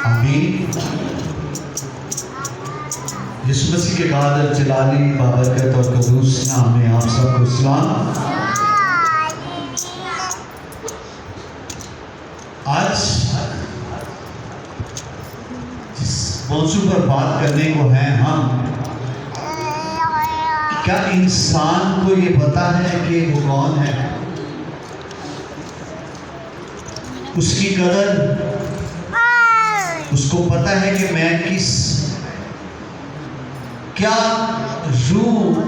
آمین۔ یسوع مسیح کے قادر جلالی بابرکت اور قدوس نام میں آپ سب کو سلام۔ آج جس موضوع پر بات کرنے کو ہیں ہم، کیا انسان کو یہ پتا ہے کہ وہ کون ہے؟ اس کی قدر، اس کو پتا ہے کہ میں کیا روح،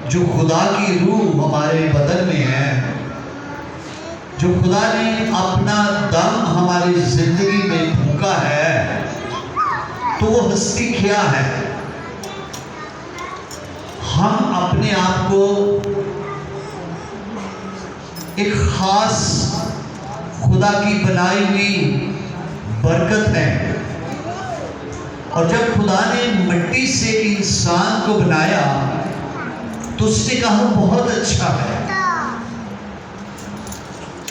جو خدا کی روح ہمارے بدن میں ہے، جو خدا نے اپنا دم ہماری زندگی میں پھونکا ہے، تو وہ ہستی کیا ہے؟ ہم اپنے آپ کو ایک خاص خدا کی بنائی ہوئی برکت ہے، اور جب خدا نے مٹی سے انسان کو بنایا تو اس نے کہا بہت اچھا ہے۔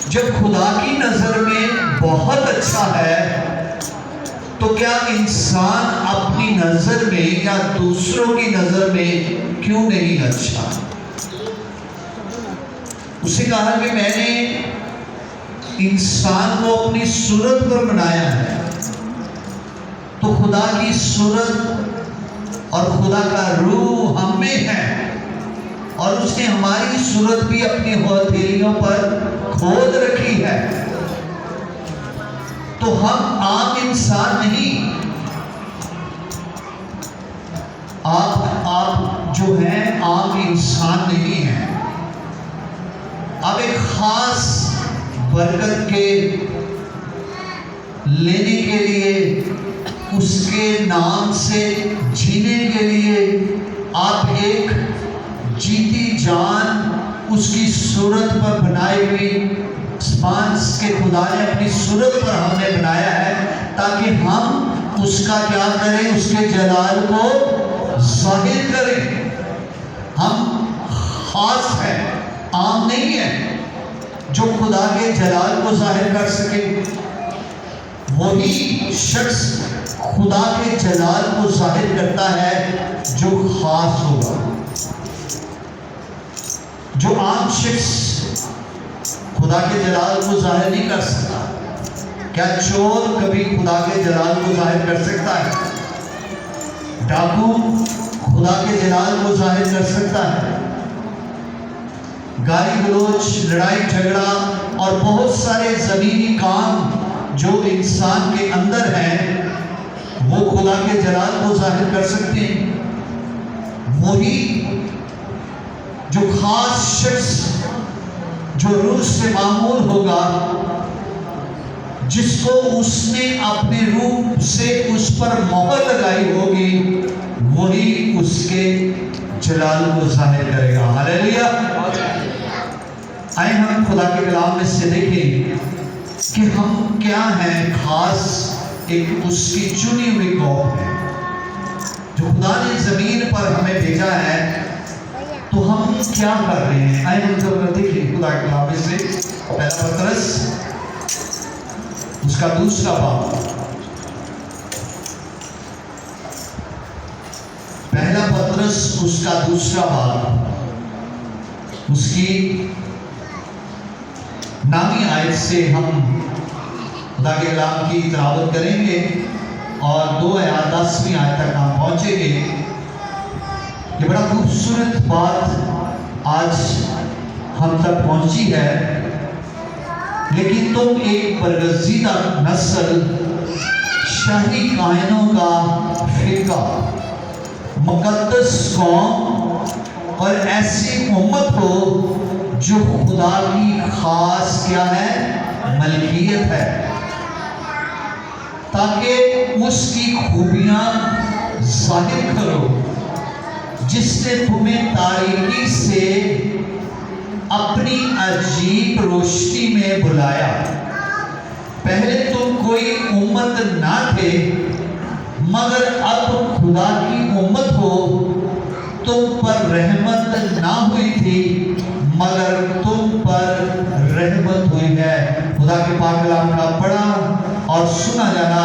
جب خدا کی نظر میں بہت اچھا ہے تو کیا انسان اپنی نظر میں یا دوسروں کی نظر میں کیوں نہیں اچھا؟ اسے کہا کہ میں نے انسان کو اپنی صورت پر بنایا ہے، تو خدا کی صورت اور خدا کا روح ہم میں ہے، اور اس نے ہماری صورت بھی اپنی ہتھیلیوں پر کھود رکھی ہے، تو ہم عام انسان نہیں، آپ جو ہیں عام انسان نہیں ہیں، آپ ایک خاص برکت کے لینے کے لیے، اس کے نام سے جینے کے لیے، آپ ایک جیتی جان اس کی صورت پر بنائی ہوئی اسپانس کے خدا نے اپنی صورت پر ہمیں بنایا ہے، تاکہ ہم اس کا کیا کریں؟ اس کے جلال کو ظاہر کریں۔ ہم خاص ہیں، عام نہیں ہیں۔ جو خدا کے جلال کو ظاہر کر سکے، وہی شخص خدا کے جلال کو ظاہر کرتا ہے جو خاص ہوگا۔ جو عام شخص خدا کے جلال کو ظاہر نہیں کر سکتا۔ کیا چور کبھی خدا کے جلال کو ظاہر کر سکتا ہے؟ ڈاکو خدا کے جلال کو ظاہر کر سکتا ہے؟ گالی گلوچ، لڑائی جھگڑا اور بہت سارے زمینی کام جو انسان کے اندر ہیں، وہ خدا کے جلال کو ظاہر کر سکتے ہیں۔ وہی جو خاص شخص جو روح سے معمول ہوگا، جس کو اس نے اپنے روح سے اس پر مہر لگائی ہوگی، وہی اس کے جلال کو ظاہر کرے گا۔ ہاللیلویا۔ آئیں ہم خدا کے کلام میں سے دیکھیں کہ ہم کیا ہیں۔ خاص ایک اس کی چنی ہوئی قوم ہے جو خدا نے زمین پر ہمیں بھیجا ہے، تو ہم کیا کر رہے ہیں؟ آئیں ہم ضرور دیکھیں خدا کے کلام میں سے پہلا پطرس اس کا دوسرا باب، پہلا پطرس اس کا دوسرا باب، اس کی نامی آیت سے ہم خدا کے کلام کی تلاوت کریں گے، اور 2 یا 10ویں آیت تک ہم پہنچیں گے۔ یہ بڑا خوبصورت بات آج ہم تک پہنچی ہے۔ لیکن تم ایک برگزیدہ نسل، شاہی کائنوں کا فرقہ، مقدس قوم اور ایسی امت ہو جو خدا کی خاص کیا ہے؟ ملکیت ہے، تاکہ اس کی خوبیاں ظاہر کرو، جس نے تمہیں تاریکی سے اپنی عجیب روشنی میں بلایا۔ پہلے تم کوئی امت نہ تھے، مگر اب خدا کی امت ہو۔ تم پر رحمت نہ ہوئی تھی، مگر تم پر رحمت ہوئی ہے۔ خدا کے پاک کلام کا پڑھا اور سنا جانا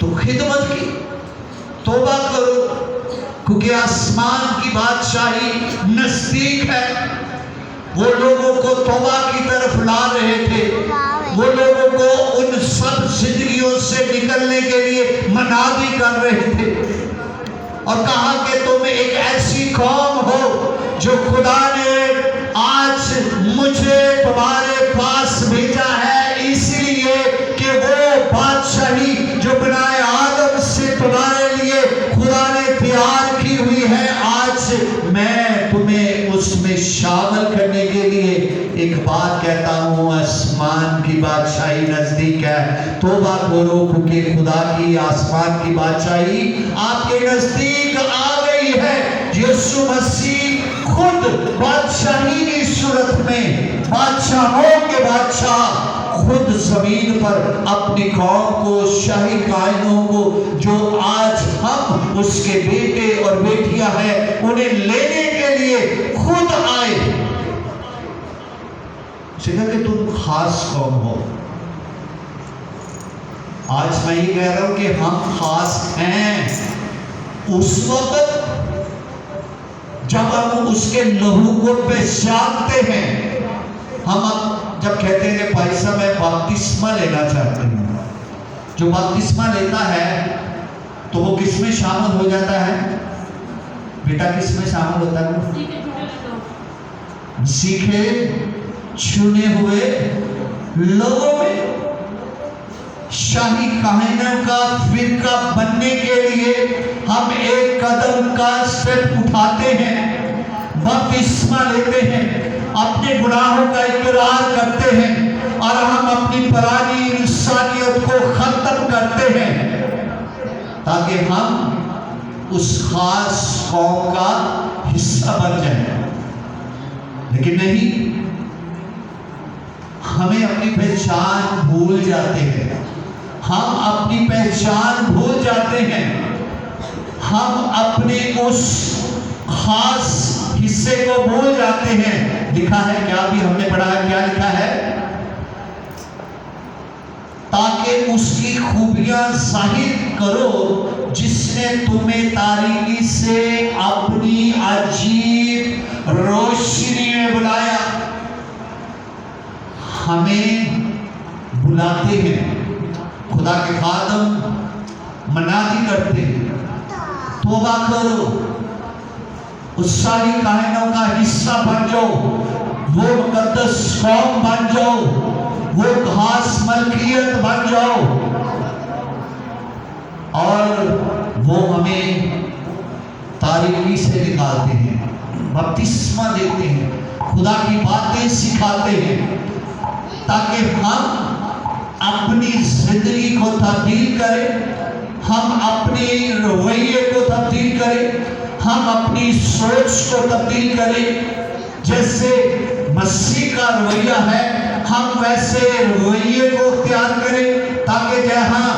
تو خدمت کی، توبہ کرو، کیونکہ آسمان کی بادشاہی نزدیک ہے۔ وہ لوگوں کو توبہ کی طرف لا رہے تھے، وہ لوگوں کو ان سب زندگیوں سے نکلنے کے لیے منع بھی کر رہے تھے، اور کہا کہ تم ایک ایسی قوم ہو جو خدا نے آج مجھے تمہارے پاس بھیجا ہے، اس لیے کہ وہ بادشاہی جو بنائے آدم سے تمہارے لیے خدا نے تیار کی ہوئی ہے، آج میں تمہیں اس میں شامل کرنے کے لیے ایک بات کہتا ہوں، آسمان کی بادشاہی نزدیک ہے۔ توبہ کرو، کیونکہ خدا کی آسمان کی بادشاہی آپ کے نزدیک آ گئی ہے۔ یسوع مسیح خود بادشاہی کی صورت میں بادشاہوں کے بادشاہ خود زمین پر اپنی قوم کو، شاہی کائنوں کو، جو آج ہم اس کے بیٹے اور بیٹیاں ہیں، انہیں لینے کے لیے خود آئے۔ کہا کہ تم خاص قوم ہو۔ آج میں یہ کہہ رہا ہوں کہ ہم خاص ہیں اس وقت جب ہم اس کے لہو کو پہچانتے ہیں۔ ہم جب کہتے ہیں کہ بھائی صاحب میں بپتسمہ لینا چاہتا ہوں، جو بپتسمہ لیتا ہے تو وہ کس میں شامل ہو جاتا ہے؟ بیٹا کس میں شامل ہوتا ہے؟ سیکھے چنے ہوئے لوگوں میں، شاہی کائنوں کا فرقہ بننے کے لیے ہم ایک قدم کا سٹیپ اٹھاتے ہیں، بپتسمہ لیتے ہیں، اپنے گناہوں کا اقرار کرتے ہیں، اور ہم اپنی پرانی انسانیت کو ختم کرتے ہیں تاکہ ہم اس خاص قوم کا حصہ بن جائیں۔ لیکن نہیں، ہمیں اپنی پہچان بھول جاتے ہیں، ہم اپنی پہچان بھول جاتے ہیں، ہم اپنے اس خاص حصے کو بھول جاتے ہیں۔ لکھا ہے کیا بھی ہم نے پڑھا ہے، کیا لکھا ہے؟ تاکہ اس کی خوبیاں ظاہر کرو جس نے تمہیں تاریکی سے اپنی عجیب روشنی میں بلایا۔ ہمیں بلاتے ہیں، خدا کے خادم منادی کرتے ہیں، توبہ کرو، اس ساری کائنوں کا حصہ بن جاؤ، وہ مقدس قوم بن جاؤ، وہ خاص ملکیت بن جاؤ، اور وہ ہمیں تاریکی سے نکالتے ہیں، بپتسمہ دیتے ہیں، خدا کی باتیں سکھاتے ہیں، تاکہ ہم اپنی زندگی کو تبدیل کریں، ہم اپنے رویے کو تبدیل کریں، ہم اپنی سوچ کو تبدیل کریں۔ جیسے مسیح کا رویہ ہے، ہم ویسے رویے کو اختیار کریں، تاکہ جہاں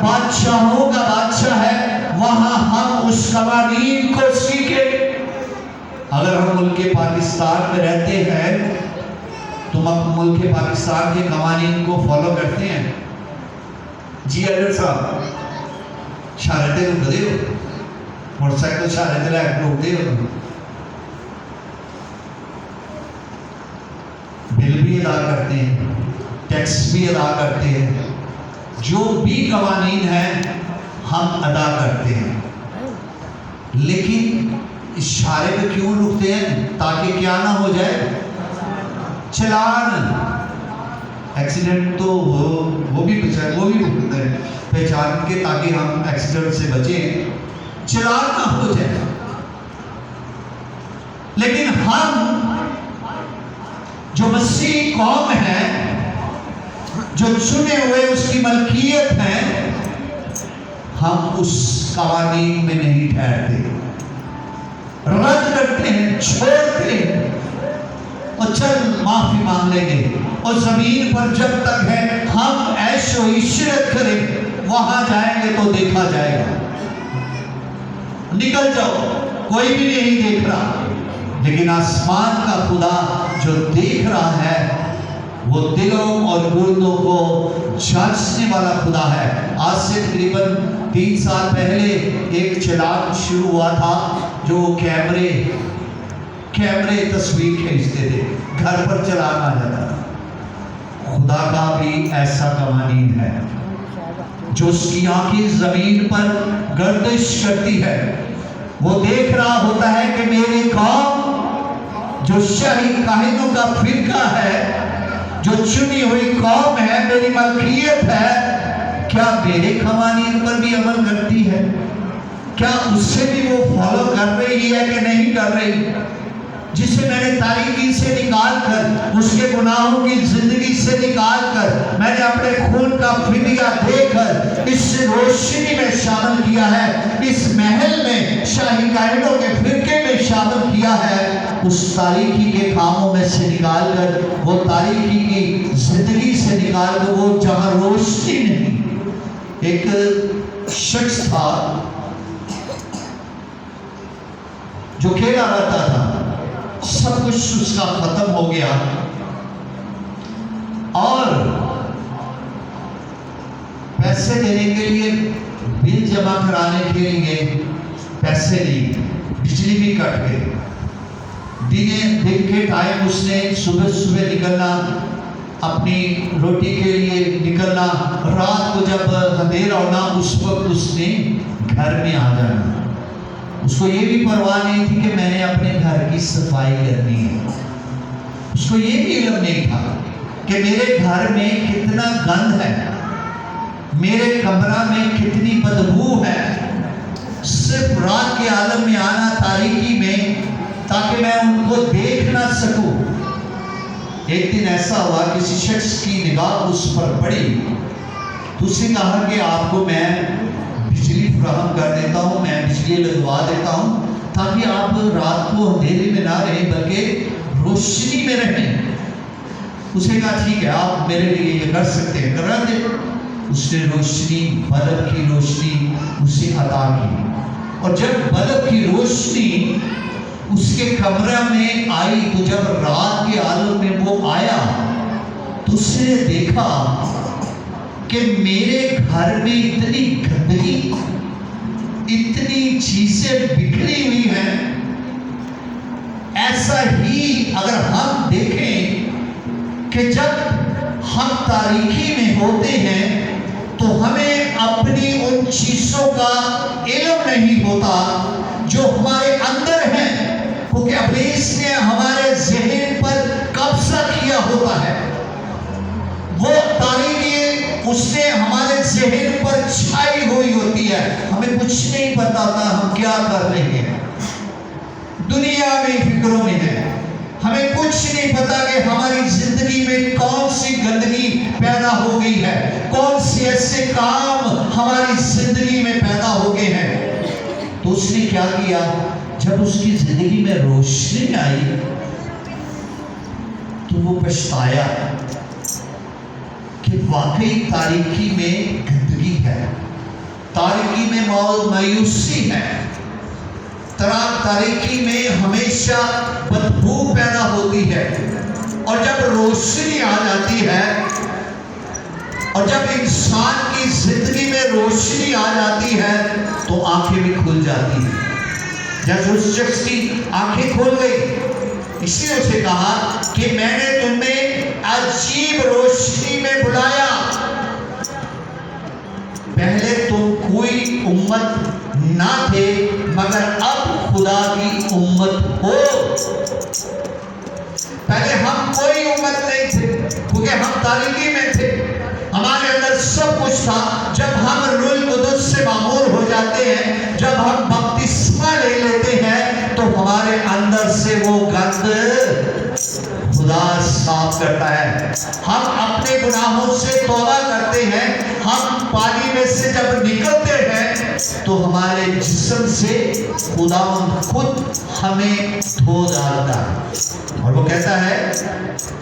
بادشاہوں کا بادشاہ ہے وہاں ہم اس قوانین کو سیکھیں۔ اگر ہم ملک پاکستان میں رہتے ہیں تو ہم ملک پاکستان کے قوانین کو فالو کرتے ہیں۔ جی ایڈر صاحب شارتے روک دے ہو، موٹر سائیکل شارتے روک دے ہو، بل بھی ادا کرتے ہیں، ٹیکس بھی ادا کرتے ہیں، جو بھی قوانین ہیں ہم ادا کرتے ہیں، لیکن اشارے پہ کیوں رکتے ہیں؟ تاکہ کیا نہ ہو جائے؟ چلان۔ ایکسیڈنٹ تو وہ بھی رکتے ہیں پہچان کے، تاکہ ہم ایکسیڈنٹ سے بچیں، چلان نہ ہو جائے۔ لیکن ہم جو مسیح قوم ہے، جو چنے ہوئے اس کی ملکیت ہے، ہم اس قوانین میں نہیں ٹھہرتے، رد کرتے ہیں، چھوڑتے ہیں، اور چل معافی مانگ لیں گے، اور زمین پر جب تک ہے ہم عیش و عشرت کریں، وہاں جائیں گے تو دیکھا جائے گا۔ نکل جاؤ، کوئی بھی نہیں دیکھ رہا، لیکن آسمان کا خدا جو دیکھ رہا ہے وہ دلوں اور گردوں کو جانچنے والا خدا ہے۔ آج سے تقریباً 3 سال پہلے ایک چلان شروع ہوا تھا جو کیمرے تصویر کھینچتے تھے، گھر پر چلان آ جاتا تھا۔ خدا کا بھی ایسا قوانین ہے، جو اس کی آنکھیں زمین پر گردش کرتی ہے۔ وہ دیکھ رہا ہوتا ہے کہ میری قوم جو شاہی کاہنوں کا فرقہ ہے، جو چنی ہوئی قوم ہے، میری ملکیت ہے، کیا میرے قوانین پر بھی عمل کرتی ہے؟ کیا اس سے بھی وہ فالو کر رہی ہے کہ نہیں کر رہی؟ جسے میں نے تاریکی سے نکال کر، اس کے گناہوں کی زندگی سے نکال کر، میں نے اپنے خون کا فدیہ دے کر اس روشنی میں شامل کیا ہے، اس محل میں شاہی کاہنوں کے فرقے میں شامل کیا ہے، اس تاریکی کے کاموں میں سے نکال کر، وہ تاریکی کی زندگی سے نکال کر، وہ جہاں روشنی نہیں۔ ایک شخص تھا جو کھیلا رہتا تھا، سب کچھ اس کا ختم ہو گیا اور پیسے دینے کے لیے، بل جمع کرانے کے لیے پیسے لیے، بجلی بھی کٹ گئی۔ دن کے ٹائم اس نے صبح نکلنا، اپنی روٹی کے لیے نکلنا، رات کو جب اندھیرا ہونا اس وقت اس نے گھر میں آ جانا۔ اس کو یہ بھی پرواہ نہیں تھی کہ میں نے اپنے گھر کی صفائی کرنی ہے۔ اس کو یہ بھی علم نہیں تھا کہ میرے گھر میں کتنا گند ہے، میرے کمرہ میں کتنی بدبو ہے۔ صرف رات کے عالم میں آنا، تاریکی میں، تاکہ میں ان کو دیکھ نہ سکوں۔ ایک دن ایسا ہوا، کسی شخص کی نگاہ اس پر پڑی تو اس نے کہا کہ آپ کو میں بجلی فراہم کر دیتا ہوں، میں بجلی لگوا دیتا ہوں، تاکہ آپ رات کو اندھیرے میں نہ رہیں بلکہ روشنی میں رہیں۔ اس نے کہا ٹھیک ہے، آپ میرے لیے یہ کر سکتے ہیں، کرا دیں۔ اس نے روشنی، بلب کی روشنی اسے عطا کی، اور جب بلب کی روشنی اس کے کمرہ میں آئی تو جب رات کے عالم میں وہ آیا تو اس نے دیکھا کہ میرے گھر میں اتنی گندگی، اتنی چیزیں بکھری ہوئی ہیں۔ ایسا ہی اگر ہم دیکھیں کہ جب ہم تاریکی میں ہوتے ہیں تو ہمیں اپنی ان چیزوں کا علم نہیں ہوتا جو ہمارے اندر ہیں، کیونکہ ابلیس نے ہمارے ذہن پر قبضہ کیا ہوتا ہے۔ وہ تاریکی اس نے ہمارے ذہن پر چھائی ہوئی ہوتی ہے، ہمیں کچھ نہیں پتا ہوتا ہم کیا کر رہے ہیں، دنیا میں فکروں میں ہے، ہمیں کچھ نہیں پتا کہ ہماری زندگی میں کون سی گندگی پیدا ہو گئی ہے، کون سے ایسے کام ہماری زندگی میں پیدا ہو گئے ہیں۔ تو اس نے کیا کیا، جب اس کی زندگی میں روشنی آئی تو وہ پچھتایا کہ واقعی تاریکی میں گندگی ہے، تاریکی میں مایوسی ہے، تاریکی میں ہمیشہ بدبو پیدا ہوتی ہے، اور جب روشنی آ جاتی ہے، اور جب انسان کی زندگی میں روشنی آ جاتی ہے تو آنکھیں بھی کھل جاتی ہیں۔ جیسے اس شخص کی آنکھیں کھل گئی، اس لیے اسے کہا کہ میں نے تمہیں عجیب روشنی میں بلایا، پہلے تم کوئی امت نہ تھے مگر اب خدا کی امت ہو۔ پہلے ہم کوئی امت نہیں تھے کیونکہ ہم تاریکی میں تھے، ہمارے اندر سب کچھ تھا۔ جب ہم روح القدس سے معمور ہو جاتے ہیں، جب ہم بپتسمہ لے لیتے ہیں تو ہمارے اندر سے وہ گند خدا صاف کرتا ہے۔ ہم اپنے گناہوں سے توبہ کرتے ہیں، ہم پانی میں سے جب نکلتے ہیں تو ہمارے جسم سے خدا خود ہمیں دھو ڈالتا ہے، اور وہ کہتا ہے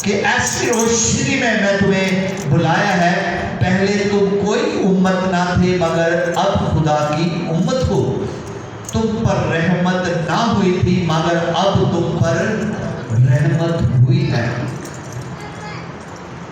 کہ ایسی روشنی میں تمہیں بلایا ہے، پہلے تم کوئی امت نہ تھے مگر اب خدا کی امت ہو، تم پر رحمت نہ ہوئی تھی مگر اب تم پر رحمت ہوئی ہے۔